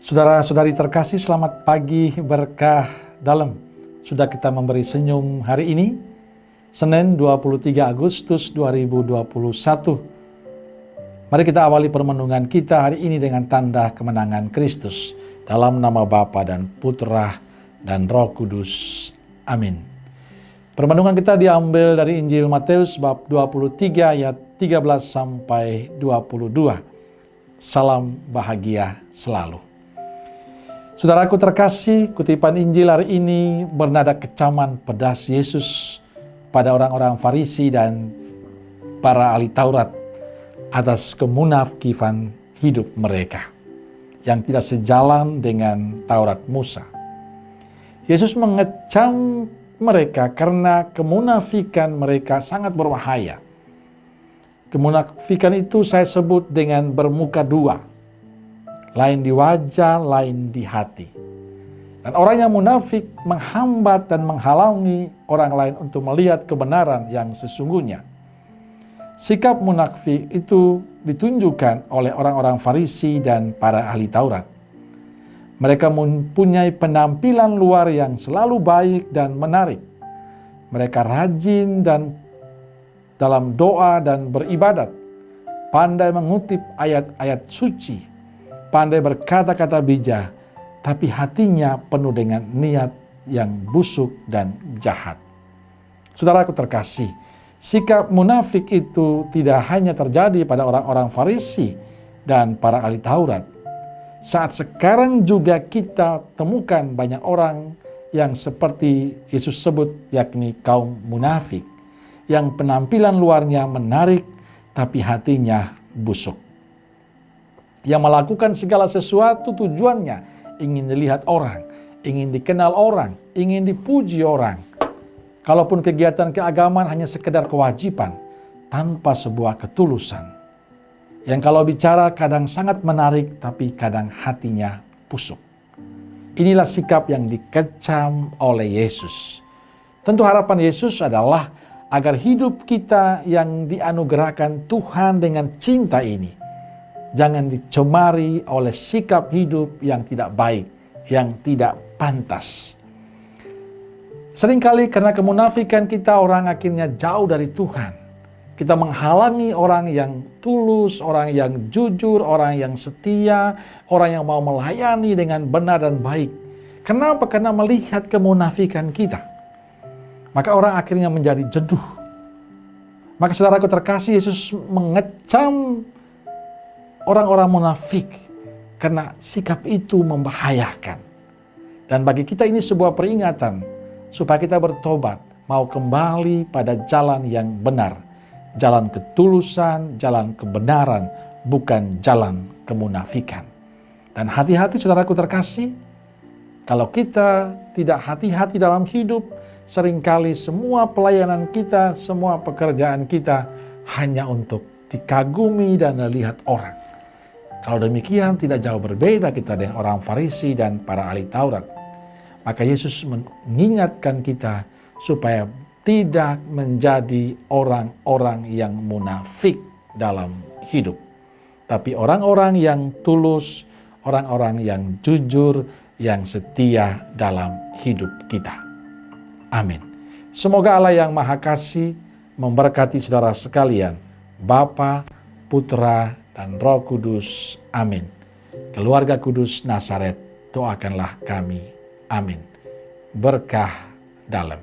Saudara-saudari terkasih, selamat pagi berkah dalam. Sudah kita memberi senyum hari ini, Senin 23 Agustus 2021. Mari kita awali permenungan kita hari ini dengan tanda kemenangan Kristus. Dalam nama Bapa dan Putra dan Roh Kudus. Amin. Permenungan kita diambil dari Injil Matius bab 23 ayat 13 sampai 22. Salam bahagia selalu. Saudaraku terkasih, kutipan Injil hari ini bernada kecaman pedas Yesus pada orang-orang Farisi dan para ahli Taurat atas kemunafikan hidup mereka yang tidak sejalan dengan Taurat Musa. Yesus mengecam mereka karena kemunafikan mereka sangat berbahaya. Kemunafikan itu saya sebut dengan bermuka dua. Lain di wajah, lain di hati. Dan orang yang munafik menghambat dan menghalangi orang lain untuk melihat kebenaran yang sesungguhnya. Sikap munafik itu ditunjukkan oleh orang-orang Farisi dan para ahli Taurat. Mereka mempunyai penampilan luar yang selalu baik dan menarik. Mereka rajin dan dalam doa dan beribadat, pandai mengutip ayat-ayat suci, pandai berkata-kata bijak, tapi hatinya penuh dengan niat yang busuk dan jahat. Saudaraku terkasih, sikap munafik itu tidak hanya terjadi pada orang-orang Farisi dan para ahli Taurat. Saat sekarang juga kita temukan banyak orang yang seperti Yesus sebut, yakni kaum munafik, yang penampilan luarnya menarik, tapi hatinya busuk. Yang melakukan segala sesuatu tujuannya ingin dilihat orang, ingin dikenal orang, ingin dipuji orang. Kalaupun kegiatan keagamaan hanya sekedar kewajiban tanpa sebuah ketulusan. Yang kalau bicara kadang sangat menarik tapi kadang hatinya busuk. Inilah sikap yang dikecam oleh Yesus. Tentu harapan Yesus adalah agar hidup kita yang dianugerahkan Tuhan dengan cinta ini jangan dicemari oleh sikap hidup yang tidak baik, yang tidak pantas. Seringkali karena kemunafikan kita, orang akhirnya jauh dari Tuhan. Kita menghalangi orang yang tulus, orang yang jujur, orang yang setia, orang yang mau melayani dengan benar dan baik. Kenapa? Karena melihat kemunafikan kita. Maka orang akhirnya menjadi jenuh. Maka saudaraku terkasih, Yesus mengecam orang-orang munafik karena sikap itu membahayakan. Dan bagi kita ini sebuah peringatan supaya kita bertobat, mau kembali pada jalan yang benar, jalan ketulusan, jalan kebenaran, bukan jalan kemunafikan. Dan hati-hati saudaraku terkasih, kalau kita tidak hati-hati dalam hidup, seringkali semua pelayanan kita, semua pekerjaan kita hanya untuk dikagumi dan dilihat orang. Kalau demikian tidak jauh berbeda kita dengan orang Farisi dan para ahli Taurat. Maka Yesus mengingatkan kita supaya tidak menjadi orang-orang yang munafik dalam hidup. Tapi orang-orang yang tulus, orang-orang yang jujur, yang setia dalam hidup kita. Amin. Semoga Allah yang Maha Kasih memberkati saudara sekalian, Bapa, Putra, dan Roh Kudus. Amin. Keluarga Kudus Nazaret, doakanlah kami. Amin. Berkah dalam.